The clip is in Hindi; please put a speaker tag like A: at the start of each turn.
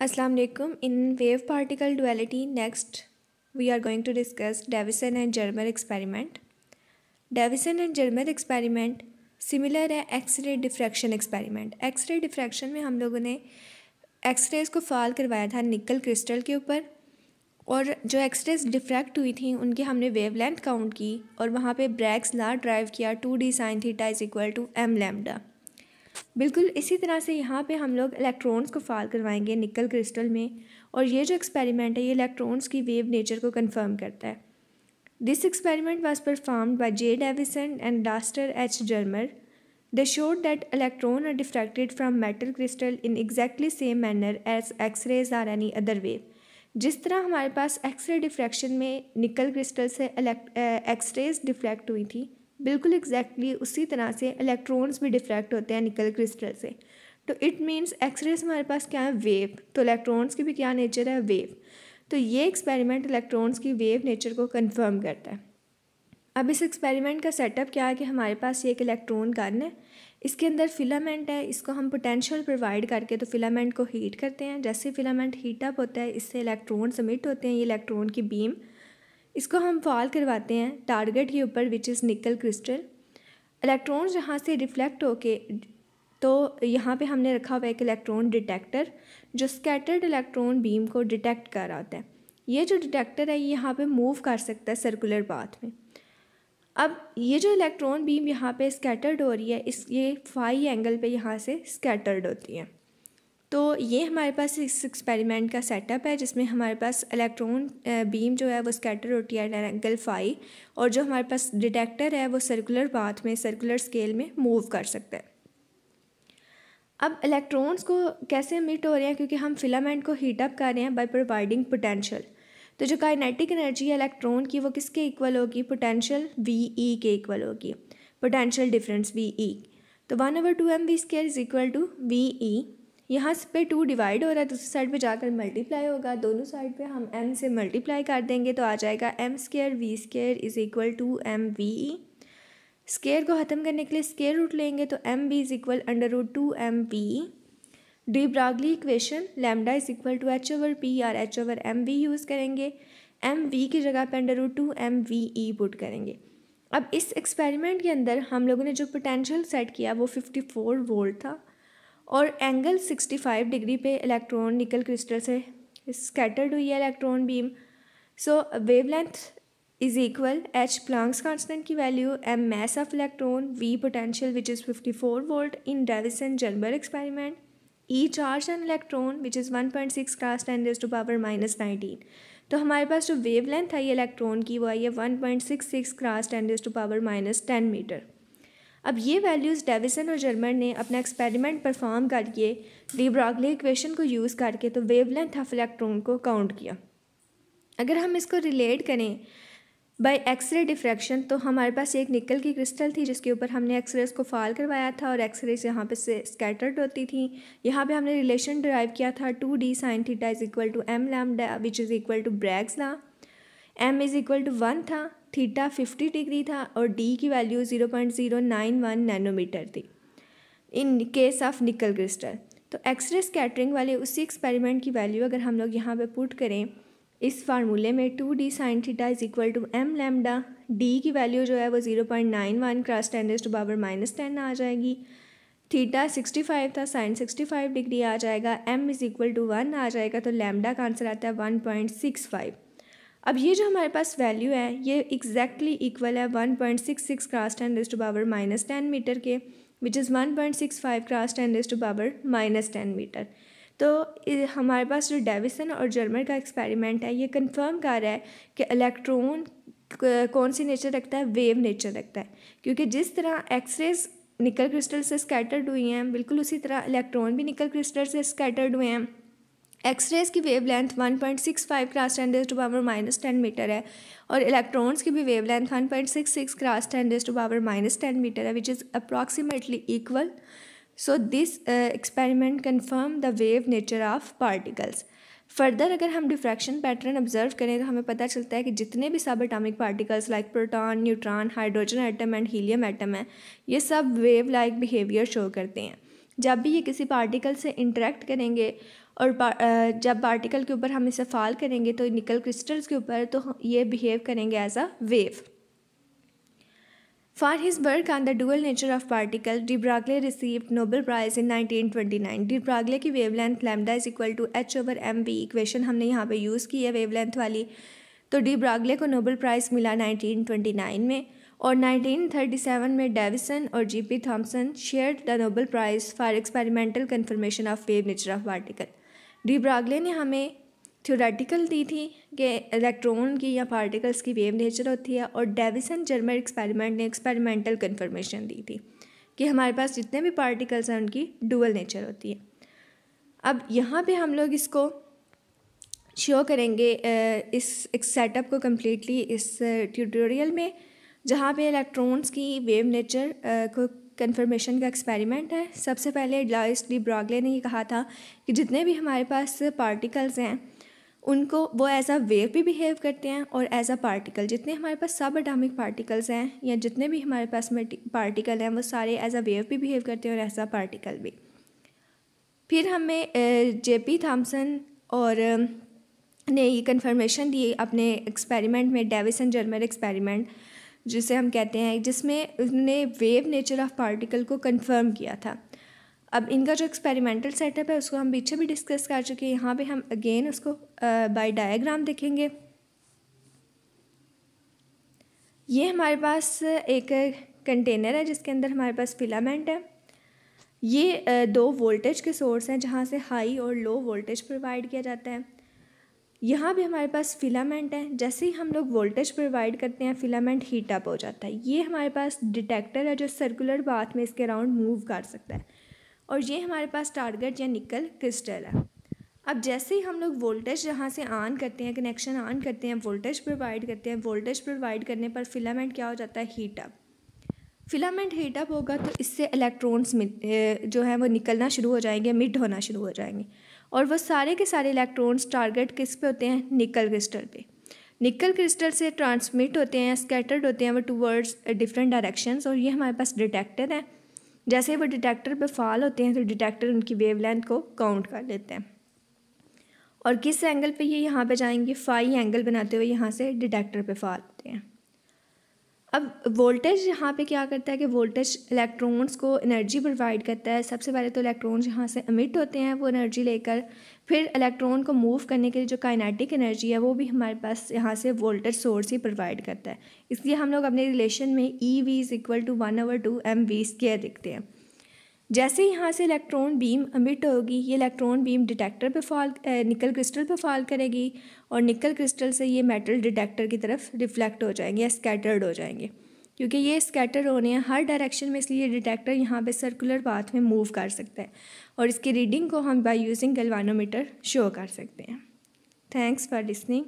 A: Assalamu alaikum. In wave particle duality, next we are going to discuss Davison and Germer experiment. Davison and Germer experiment similar है X ray diffraction experiment. X ray diffraction में हम लोगों ने एक्स-रेज़ को फॉल करवाया था निकल क्रिस्टल के ऊपर, और जो एक्स-रेज़ डिफ्रैक्ट हुई थी उनकी हमने वेवलेंथ काउंट की और वहाँ पे ब्रैग्स लॉ ड्राइव किया 2d sin theta is equal to m lambda. बिल्कुल इसी तरह से यहाँ पे हम लोग इलेक्ट्रॉन्स को फॉल करवाएंगे निकल क्रिस्टल में, और ये जो एक्सपेरिमेंट है ये इलेक्ट्रॉन्स की वेव नेचर को कंफर्म करता है। This experiment was performed by J. Davison and Dr. H. Germer. They showed that electrons are diffracted from metal crystal in exactly same manner as X-rays or any other wave. जिस तरह हमारे पास एक्स-रे डिफ्रैक्शन में निकल क्रिस्टल से एक्स-रेज डिफ्रैक्ट हुई थी, बिल्कुल एग्जैक्टली उसी तरह से इलेक्ट्रॉन्स भी डिफ्रैक्ट होते हैं निकल क्रिस्टल से। तो इट मीन्स एक्स-रेज हमारे पास क्या है, वेव। तो इलेक्ट्रॉन्स की भी क्या नेचर है, वेव। तो ये एक्सपेरिमेंट इलेक्ट्रॉन्स की वेव नेचर को कंफर्म करता है। अब इस एक्सपेरिमेंट का सेटअप क्या है कि हमारे पास ये एक इलेक्ट्रॉन गन है, इसके अंदर फिलामेंट है, इसको हम पोटेंशियल प्रोवाइड करके तो फिलामेंट को हीट करते हैं। जैसे फिलामेंट हीट अप होता है इससे इलेक्ट्रॉन समिट होते हैं, ये इलेक्ट्रॉन की बीम, इसको हम फॉल करवाते हैं टारगेट के ऊपर which is nickel crystal. Electrons यहाँ से रिफ्लेक्ट होके, तो यहाँ पे हमने रखा हुआ एक इलेक्ट्रॉन डिटेक्टर जो स्कैटर्ड इलेक्ट्रॉन बीम को डिटेक्ट कर रहा होता है। ये जो डिटेक्टर है ये यहाँ पे मूव कर सकता है सर्कुलर पाथ में। अब ये जो इलेक्ट्रॉन बीम यहाँ पे स्कैटर्ड हो रही है, ये फाई एंगल पे यहाँ से स्कैटर्ड होती है। तो ये हमारे पास इस एक्सपेरिमेंट का सेटअप है जिसमें हमारे पास इलेक्ट्रॉन बीम जो है वो स्कैटर होती है एंगल फाई, और जो हमारे पास डिटेक्टर है वो सर्कुलर पाथ में, सर्कुलर स्केल में मूव कर सकता है। अब इलेक्ट्रॉन्स को कैसे इमिट हो रहे हैं, क्योंकि हम फिलामेंट को हीट अप कर रहे हैं बाय प्रोवाइडिंग पोटेंशियल। तो जो काइनेटिक एनर्जी है इलेक्ट्रॉन की वो किसके इक्वल होगी, पोटेंशियल VE के इक्वल होगी, पोटेंशियल डिफरेंस VE। तो 1/2mv² is equal to VE। यहाँ पे 2 डिवाइड हो रहा है, दूसरी साइड पे जाकर मल्टीप्लाई होगा, दोनों साइड पे हम m से मल्टीप्लाई कर देंगे तो आ जाएगा m² v² is equal to mve। Square को ख़त्म करने के लिए स्केयर रूट लेंगे तो mv is equal √2mve। De Broglie equation lambda is equal to h/p और h/mv यूज़ करेंगे, mv की जगह पे √2mve पुट करेंगे। अब इस एक्सपेरिमेंट के अंदर हम लोगों ने जो पोटेंशियल सेट किया वो 54 वोल्ट था, और एंगल 65 डिग्री पे इलेक्ट्रॉन निकल क्रिस्टल से स्कैटर्ड हुई है electron beam. So wavelength is equal h Planck's constant की value, m mass of electron, v potential which is 54 volt in Davisson Germer experiment, e charge an electron which is 1.6 × 10⁻⁻19। तो हमारे पास जो वेवलेंथ आई इलेक्ट्रॉन की वो आई है 1.66 × 10⁻10 मीटर। अब ये वैल्यूज़ डेविसन और जर्मर ने अपना एक्सपेरिमेंट परफॉर्म करके डी ब्रागली इक्वेशन को यूज़ करके तो वेवलेंथ ऑफ इलेक्ट्रॉन को काउंट किया। अगर हम इसको रिलेट करें बाय एक्सरे डिफ्रैक्शन, तो हमारे पास एक निकल की क्रिस्टल थी जिसके ऊपर हमने एक्सरेज को फॉल करवाया था और एक्सरेज यहाँ पे से स्कैटर्ड होती थी। यहाँ पे हमने रिलेशन डिराइव किया था 2d sin theta is equal to m lambda which is equal to Bragg's law. m is equal to 1 था, थीटा 50 डिग्री था और d की वैल्यू 0.091 नैनोमीटर थी in case of nickel crystal. तो एक्सरे स्कैटरिंग वाले उसी एक्सपेरिमेंट की वैल्यू अगर हम लोग यहाँ पे पुट करें इस फार्मूले में 2d sin theta is equal to m lambda, d की वैल्यू जो है वो 0.91 × 10⁻10 आ जाएगी, थीटा 65 था, साइन 65 डिग्री आ जाएगा, m इज़ इक्वल टू 1 आ जाएगा, तो लैम्डा का आंसर आता है 1.65। अब ये जो हमारे पास वैल्यू है ये एग्जैक्टली इक्वल है 1.66 × 10⁻10 मीटर के, विच इज़ 1.65 × 10⁻10 मीटर। तो हमारे पास जो डेविसन और जर्मर का एक्सपेरिमेंट है ये कंफर्म कर रहा है कि इलेक्ट्रॉन कौन सी नेचर रखता है, वेव नेचर रखता है, क्योंकि जिस तरह एक्सरेज निकल क्रिस्टल से स्कैटर्ड हुई हैं बिल्कुल उसी तरह इलेक्ट्रॉन भी निकल क्रिस्टल से स्कैटर्ड हुए हैं। एक्सरेज की वेवलेंथ 1.65 × 10⁻10 मीटर है और इलेक्ट्रॉन्स की भी वेवलेंथ 1.66 × 10⁻10 मीटर है, which is approximately equal. So this experiment confirm the wave nature of particles. Further अगर हम डिफ्रैक्शन पैटर्न ऑब्जर्व करें तो हमें पता चलता है कि जितने भी सब atomic particles like proton, neutron, hydrogen atom and helium atom है ये सब वेव लाइक बिहेवियर शो करते हैं। जब भी ये किसी पार्टिकल से इंटरेक्ट करेंगे और जब पार्टिकल के ऊपर हम इसे फॉल करेंगे तो निकल क्रिस्टल्स के ऊपर, तो ये बिहेव करेंगे as a wave. For his work on the dual nature of particle, de Broglie received Nobel prize in 1929। De Broglie की wavelength lambda is equal to h/mv equation हमने यहाँ पे यूज़ की है वेवलेंथ वाली, तो डी ब्रॉगली को नोबेल प्राइज़ मिला 1929 में। और 1937 में डेविसन और G.P. Thomson shared the Nobel prize for experimental confirmation of wave nature of particle. De Broglie ने हमें थ्योरेटिकल दी थी कि इलेक्ट्रॉन की या पार्टिकल्स की वेव नेचर होती है, और डेविसन जर्मर एक्सपेरिमेंट ने एक्सपेरिमेंटल कन्फर्मेशन दी थी कि हमारे पास जितने भी पार्टिकल्स हैं उनकी डुअल नेचर होती है। अब यहाँ पे हम लोग इसको शो करेंगे इस सेटअप को कम्प्लीटली इस ट्यूटोरियल में, जहाँ पे इलेक्ट्रॉन्स की वेव नेचर को कन्फर्मेशन का एक्सपेरिमेंट है। सबसे पहले लुईस डी ब्रॉगली ने ये कहा था कि जितने भी हमारे पास पार्टिकल्स हैं उनको वो एज अ वेव भी बिहेव करते हैं और एज अ पार्टिकल, जितने हमारे पास सब एटॉमिक पार्टिकल्स हैं या जितने भी हमारे पास पार्टिकल हैं वो सारे एज अ वेव भी बिहेव करते हैं और एज अ पार्टिकल भी। फिर हमें J.P. थॉम्सन और ने ये कन्फर्मेशन दी अपने एक्सपेरिमेंट में, डेविसन जर्मर एक्सपेरिमेंट जिसे हम कहते हैं, जिसमें उन्होंने वेव नेचर ऑफ पार्टिकल को कंफर्म किया था। अब इनका जो एक्सपेरिमेंटल सेटअप है उसको हम पीछे भी डिस्कस कर चुके हैं, यहाँ पे हम अगेन उसको बाय डायग्राम देखेंगे। ये हमारे पास एक कंटेनर है जिसके अंदर हमारे पास फिलामेंट है। ये दो वोल्टेज के सोर्स हैं जहाँ से हाई और लो वोल्टेज प्रोवाइड किया जाता है। यहाँ भी हमारे पास फिलामेंट है, जैसे ही हम लोग वोल्टेज प्रोवाइड करते हैं फिलामेंट हीट अप हो जाता है। ये हमारे पास डिटेक्टर है जो सर्कुलर पाथ में इसके अराउंड मूव कर सकता है, और ये हमारे पास टारगेट या निकल क्रिस्टल है। अब जैसे ही हम लोग वोल्टेज यहाँ से ऑन करते हैं, कनेक्शन ऑन करते हैं, वोल्टेज प्रोवाइड करते हैं, वोल्टेज प्रोवाइड करने पर फिलामेंट क्या हो जाता है, heat up. Filament heat up होगा तो इससे इलेक्ट्रॉन्स जो है वो निकलना शुरू हो जाएंगे, मिट होना शुरू हो जाएंगे, और वो सारे के सारे इलेक्ट्रॉन्स टारगेट किस पे होते हैं, निकल क्रिस्टल पे। निकल क्रिस्टल से ट्रांसमिट होते हैं, स्कैटर्ड होते हैं वो टूवर्ड्स डिफरेंट डायरेक्शंस, और ये हमारे पास डिटेक्टर है। जैसे वो डिटेक्टर पे फॉल होते हैं तो डिटेक्टर उनकी वेवलेंथ को काउंट कर लेते हैं, और किस एंगल पे ये यहाँ पे जाएंगे, फाई एंगल बनाते हुए यहाँ से डिटेक्टर पे फॉल होते हैं। अब वोल्टेज यहाँ पे क्या करता है कि वोल्टेज इलेक्ट्रॉन्स को एनर्जी प्रोवाइड करता है। सबसे पहले तो इलेक्ट्रॉन्स यहाँ से एमिट होते हैं वो एनर्जी लेकर, फिर इलेक्ट्रॉन को मूव करने के लिए जो काइनेटिक एनर्जी है वो भी हमारे पास यहाँ से वोल्टेज सोर्स ही प्रोवाइड करता है। इसलिए हम लोग अपने रिलेशन में EV = 1/2 mv² लिखते हैं। जैसे ही यहाँ से इलेक्ट्रॉन बीम एमिट होगी, ये इलेक्ट्रॉन बीम डिटेक्टर पे निकल क्रिस्टल पे फॉल करेगी, और निकल क्रिस्टल से ये मेटल डिटेक्टर की तरफ रिफ्लेक्ट हो जाएंगे या स्कैटर्ड हो जाएंगे। क्योंकि ये स्कैटर होने हैं हर डायरेक्शन में, इसलिए डिटेक्टर यहाँ पे सर्कुलर पाथ में मूव कर सकता है, और इसकी रीडिंग को हम बाय यूजिंग गैल्वानोमीटर शो कर सकते हैं। Thanks for listening.